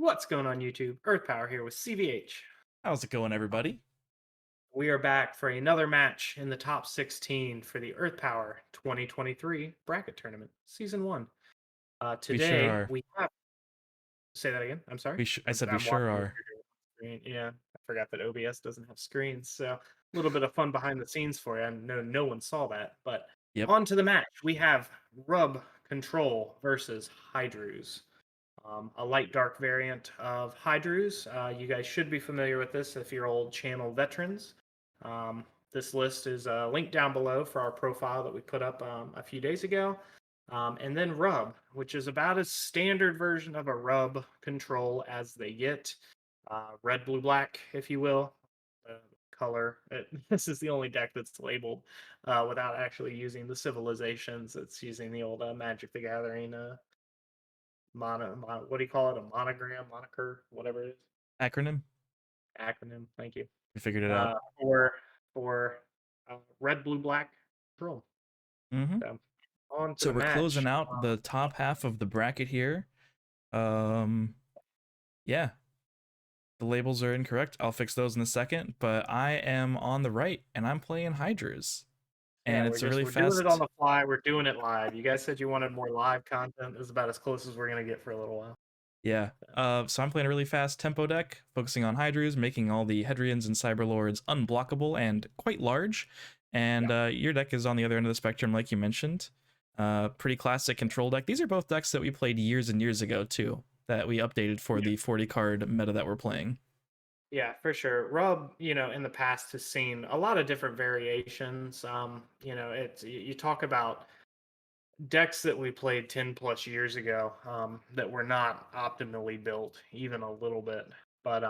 What's going on YouTube? Earth Power here with CVH. How's it going, everybody? We are back for another match in the top 16 for the Earth Power 2023 bracket tournament, season 1. We sure Today are. we have say that again. I'm sorry. I said we I'm sure watching what are. you're doing on the screen. Yeah, I forgot that OBS doesn't have screens. So a little bit of fun behind the scenes for you. I know no one saw that, but Yep. on to the match. We have Rub Control versus Hydrooze. A light dark variant of Hydrooze. You guys should be familiar with this if you're old channel veterans. This list is linked down below for our profile that we put up a few days ago. And then Rub, which is about as standard version of a Rub control as they get. Red, blue, black, if you will. Color. This is the only deck that's labeled without actually using the civilizations. It's using the old Magic the Gathering what do you call it? A monogram, moniker, whatever it is. Acronym. Acronym. Thank you. We figured it out. For red, blue, black control. Mm-hmm. So on to So the we're closing match. out the top half of the bracket here. Um, yeah, the labels are incorrect. I'll fix those in a second. But I am on the right, and I'm playing Hydrooze, Yeah, and it's a really we're doing it on fast. the fly. We're doing it live. You guys said you wanted more live content. This is about as close as we're gonna get for a little while. Yeah. So I'm playing a really fast tempo deck, focusing on Hydrooze, making all the Hedrians and Cyberlords unblockable and quite large. And your deck is on the other end of the spectrum, like you mentioned. Pretty classic control deck. These are both decks that we played years and years ago, too, that we updated for the 40 card meta that we're playing. Yeah, for sure. Rub, in the past has seen a lot of different variations. It's you talk about decks that we played 10 plus years ago that were not optimally built even a little bit, but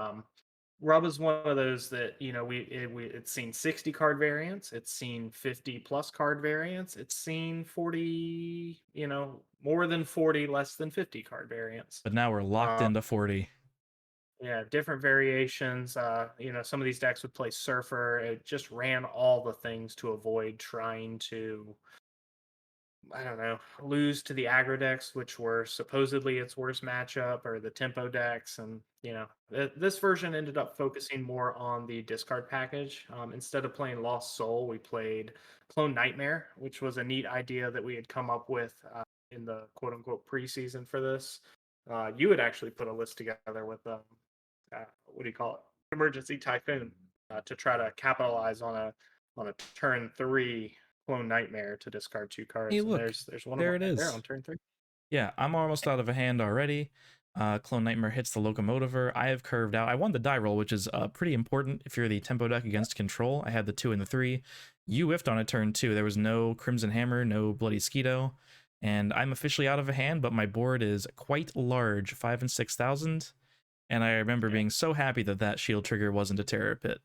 Rub is one of those that it's seen 60 card variants, it's seen 50 plus card variants, it's seen 40, more than 40, less than 50 card variants. But now we're locked uh, into 40. yeah, different variations. Some of these decks would play Surfer. It just ran all the things to avoid trying to, I don't know, lose to the aggro decks, which were supposedly its worst matchup, or the tempo decks. And, this version ended up focusing more on the discard package. Instead of playing Lost Soul, we played Clone Nightmare, which was a neat idea that we had come up with in the quote unquote preseason for this. You had actually put a list together with, what do you call it? Emergency Typhoon to try to capitalize on a turn 3 Clone Nightmare to discard 2 Hey, cards, and look, there's one of them there it right there is. on turn 3. Yeah, I'm almost out of a hand already. Clone Nightmare hits the Locomotiver. I have curved out. I won the die roll, which is pretty important if you're the tempo deck against control. I had the 2 and the 3. You whiffed on a turn 2. There was no Crimson Hammer, no Bloody Skeeto, and I'm officially out of a hand, but my board is quite large, 5 and 6,000. And I remember Yeah, being so happy that that shield trigger wasn't a Terror Pit.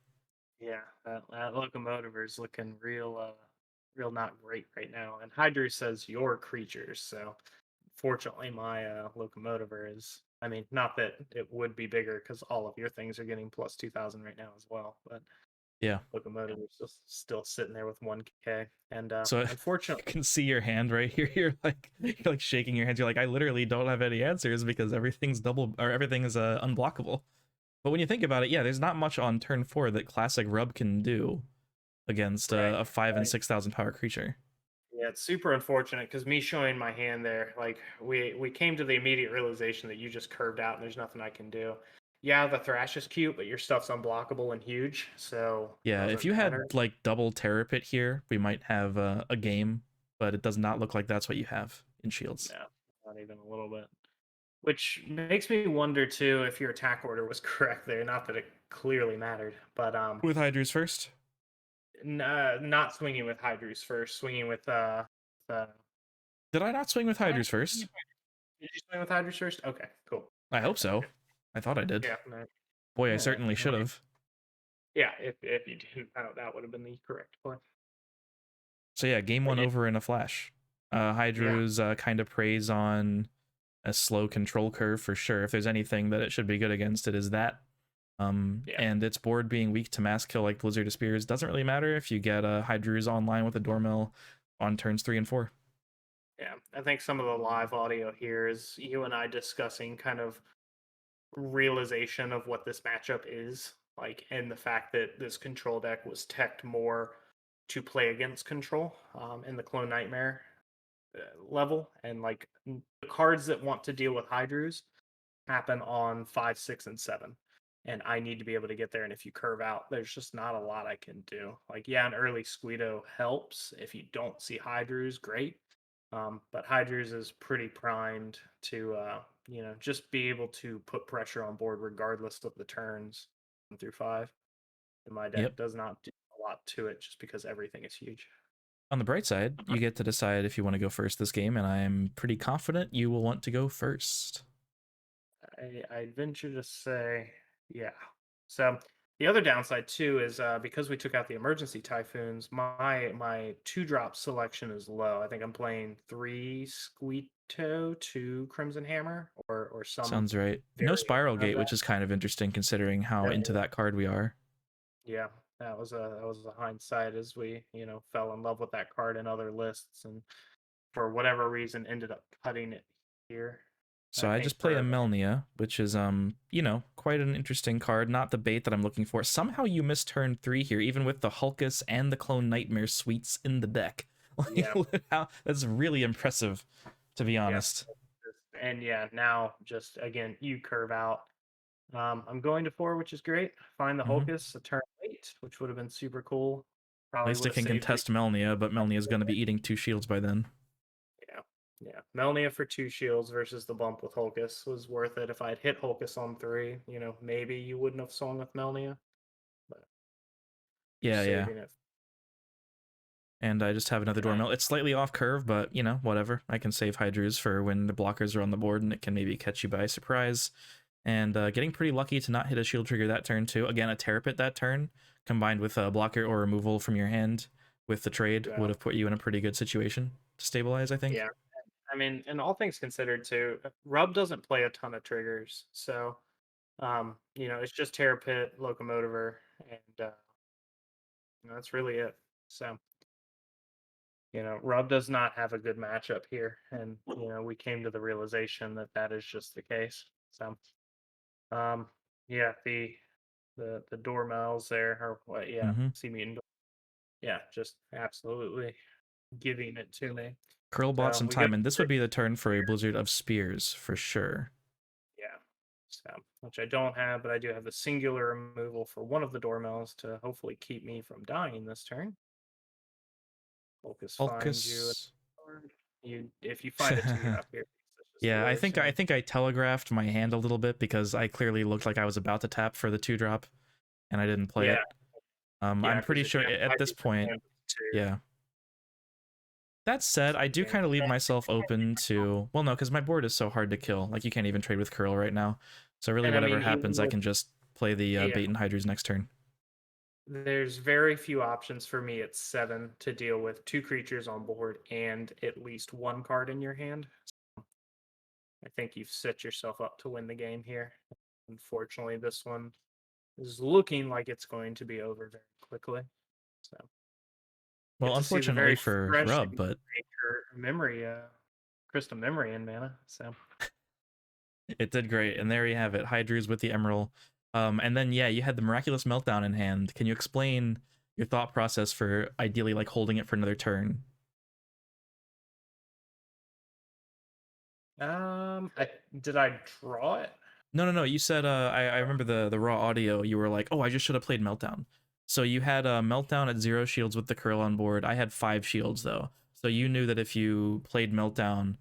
yeah, that Locomotiver is looking real not great right now. And Hydra says your creatures, so fortunately my Locomotiver is. I mean, not that it would be bigger because all of your things are getting plus 2,000 right now as well, but Yeah. Locomotive is just still sitting there with 1K. And So you unfortunately, can see your hand right here. You're like shaking your hands. You're like, I literally don't have any answers because everything's double or everything is unblockable. But when you think about it, yeah, there's not much on turn 4 that classic Rub can do against right, a 5 and right. 6,000 power creature. Yeah, it's super unfortunate because me showing my hand there, like we came to the immediate realization that you just curved out and there's nothing I can do. Yeah, the thrash is cute, but your stuff's unblockable and huge, so it Yeah, if doesn't you had matter. like double Terror Pit here, we might have a game, but it does not look like that's what you have in Shields. No, not even a little bit. Which makes me wonder too if your attack order was correct there. Not that it clearly mattered, but With Hydrus first? not swinging with Hydrus first, swinging with uh, Did I not swing with did Hydrus first? you swing with Hydrus first? Okay, cool. I All right, hope sounds so. good. I thought I did. Yeah, no, Boy, I yeah, certainly should have. yeah. If you didn't, that would have been the correct play. So yeah, game But one yeah, over in a flash. yeah, Hydrus kind of preys on a slow control curve for sure. If there's anything that it should be good against, it is that. yeah, And its board being weak to mass kill like Blizzard of Spears doesn't really matter if you get a Hydrus online with a Dormill on turns 3 and 4. yeah. I think some of the live audio here is you and I discussing kind of realization of what this matchup is, like, and the fact that this control deck was teched more to play against control in the Clone Nightmare level, and like the cards that want to deal with Hydrooze happen on 5, 6, and 7. And I need to be able to get there. And if you curve out, there's just not a lot I can do. Like, yeah, an early Squeedo helps. If you don't see Hydrooze, great. But Hydrooze is pretty primed to, just be able to put pressure on board regardless of the turns 1 through 5. And my Yep. deck does not do a lot to it just because everything is huge. On the bright side, you get to decide if you want to go first this game, and I'm pretty confident you will want to go first. I'd venture to say, yeah. So the other downside too is because we took out the emergency typhoons, my 2 drop selection is low. I think I'm playing 3 Squeeto, 2 Crimson Hammer, or some Sounds right. No variation Spiral of Gate, which that. is kind of interesting considering how into Yeah, that card we are. yeah, that was a hindsight as we fell in love with that card in other lists, and for whatever reason ended up cutting it here. So I I think just play a for Melnia, which is quite an interesting card, not the bait that I'm looking for. Somehow you missed turn 3 here, even with the Hulkus and the Clone Nightmare suites in the deck. Like yeah. that's really impressive, to be Yeah. honest. And yeah, now just again, you curve out. I'm going to 4, which is great. Find the Hmm. Hulkus a turn late, which would have been super cool. At Probably least would I have can saved the contest Melnia, but Melnia is going to be eating 2 shields by then. yeah. Yeah. Melnia for 2 shields versus the bump with Hulkus was worth it. If I'd hit Hulkus on 3, maybe you wouldn't have swung with Melnia, but Yeah, just yeah. saving it. And I just have another Uh, Dormil. It's slightly off curve, but whatever. I can save Hydrooze for when the blockers are on the board, and it can maybe catch you by surprise. And getting pretty lucky to not hit a shield trigger that turn too. Again, a Terrapit that turn, combined with a blocker or removal from your hand with the trade, would yeah. have put you in a pretty good situation to stabilize, I think. Yeah. I mean, and all things considered too, Rub doesn't play a ton of triggers. So, it's just Terrapit, Locomotiver, and that's really it. So, Rub does not have a good matchup here, and we came to the realization that that is just the case. So, um, yeah, the Dormel's there, or what? Yeah, Mm-hmm. Sea Mutant. Yeah, just absolutely giving it to me. Curl bought So some we go time, to and this would 6 be the turn for a here. Blizzard of Spears for sure. Yeah. So, which I don't have, but I do have a singular removal for one of the Dormel's to hopefully keep me from dying this turn. Focus finds you. Ulcus. You if you find it to get up here, that's just the Yeah, I worst. think I think I telegraphed my hand a little bit because I clearly looked like I was about to tap for the 2 drop, and I didn't play Yeah, it. yeah, I'm because pretty if you sure have at this Hydrogen point, and two, yeah. That said, I do okay. kind of leave myself open to, well, no, because my board is so hard to kill. Like you can't even trade with Curl right now. So really, And I whatever mean, even happens, I with can just play the yeah, bait and Hydras next turn. there's very few options for me at 7 to deal with 2 creatures on board and at least 1 card in your hand. I think you've set yourself up to win the game here. Unfortunately, this one is looking like it's going to be over very quickly. So get Well, to see the unfortunately very for fresh Rub, but nature memory, crystal memory in mana. So it did great. And there you have it, Hydras with the Emerald. And then yeah, you had the Miraculous Meltdown in hand. Can you explain your thought process for ideally like holding it for another turn? I did I draw it? No, no, no. You said I remember the raw audio. You were like, oh, I just should have played Meltdown. So you had a Meltdown at 0 shields with the curl on board. I had 5 shields though. So you knew that if you played Meltdown,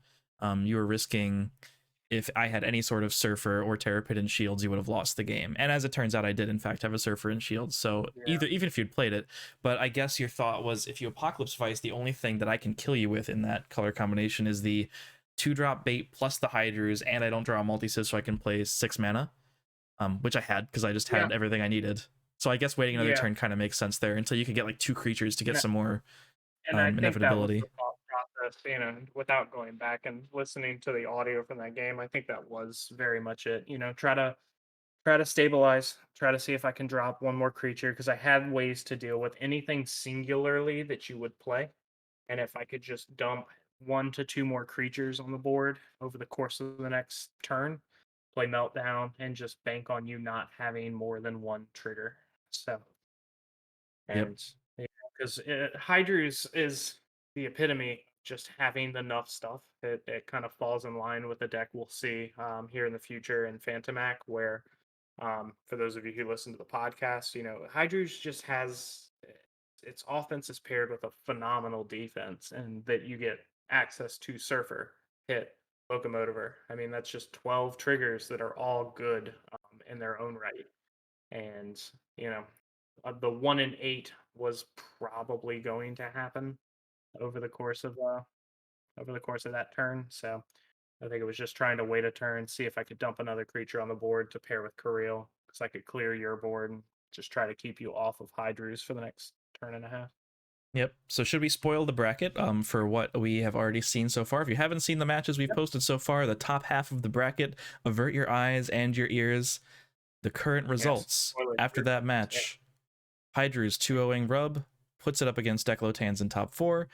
you were risking if I had any sort of Surfer or Terrapit in shields, you would have lost the game. And as it turns out, I did in fact have a Surfer in shields. So Yeah. even if you'd played it, but I guess your thought was if you Apocalypse Vice, the only thing that I can kill you with in that color combination is the 2 drop bait plus the Hydrus, and I don't draw a multi-sys, so I can play 6 mana, which I had because I just Yeah. had everything I needed. So I guess waiting another Yeah. turn kind of makes sense there until you can get like 2 creatures to get some more And I think that was the inevitability. thought process, without going back and listening to the audio from that game. I think that was very much it. Try to stabilize, try to see if I can drop one more creature because I had ways to deal with anything singularly that you would play. And if I could just dump 1 to 2 more creatures on the board over the course of the next turn, play Meltdown, and just bank on you not having more than one trigger. So, Yep. and because Hydrooze is the epitome of just having enough stuff. It kind of falls in line with the deck we'll see here in the future in Phantomac, where for those of you who listen to the podcast, Hydrooze just has its offense is paired with a phenomenal defense, and that you get access to Surfer, Hit, Locomotiver. I mean, that's just 12 triggers that are all good in their own right. And, you know, the 1 in 8 was probably going to happen over the course of that turn. So I think it was just trying to wait a turn, see if I could dump another creature on the board to pair with Corile, because I could clear your board and just try to keep you off of Hydrooze for the next turn and a half. Yep. So should we spoil the bracket for what we have already seen so far? If you haven't seen the matches we've Yep. posted so far, the top half of the bracket, avert your eyes and your ears. The current Yes. results Spoiler after alert. that Yeah. match. Hydrooze 2-0ing Rub puts it up against Declotans in top 4.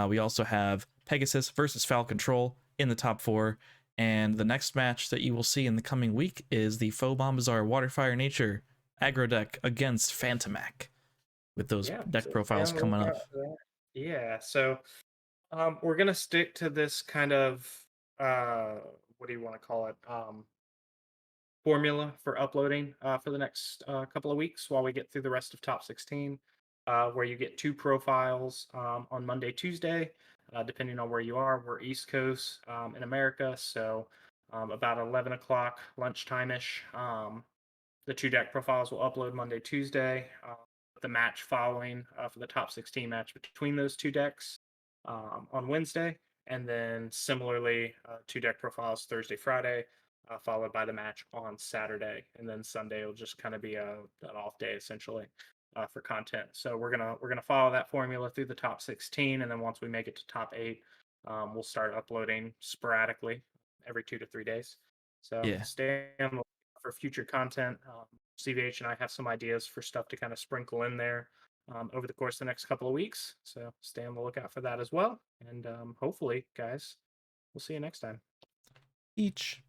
We also have Pegasus versus Foul Control in the top 4. And the next match that you will see in the coming week is the Faux Bombazar Water Fire Nature aggro deck against Phantomac, with those Yeah. deck So stay profiles on the coming up. lookout for that. Yeah. So we're gonna stick to this kind of uh, what do you want to call it? Formula for uploading for the next couple of weeks while we get through the rest of top 16, where you get two profiles on Monday, Tuesday, depending on where you are. We're East Coast in America, so about 11 o'clock lunchtime ish. The two deck profiles will upload Monday, Tuesday. The match following for the top 16 match between those two decks on Wednesday. And then similarly, two deck profiles Thursday, Friday, followed by the match on Saturday. And then Sunday will just kind of be an off day essentially for content. So we're gonna follow that formula through the top 16, and then once we make it to top 8, we'll start uploading sporadically every 2 to 3 days. So Yeah. stay on the for future content. CVH and I have some ideas for stuff to kind of sprinkle in there over the course of the next couple of weeks. So stay on the lookout for that as well. And hopefully, guys, we'll see you next time. Each.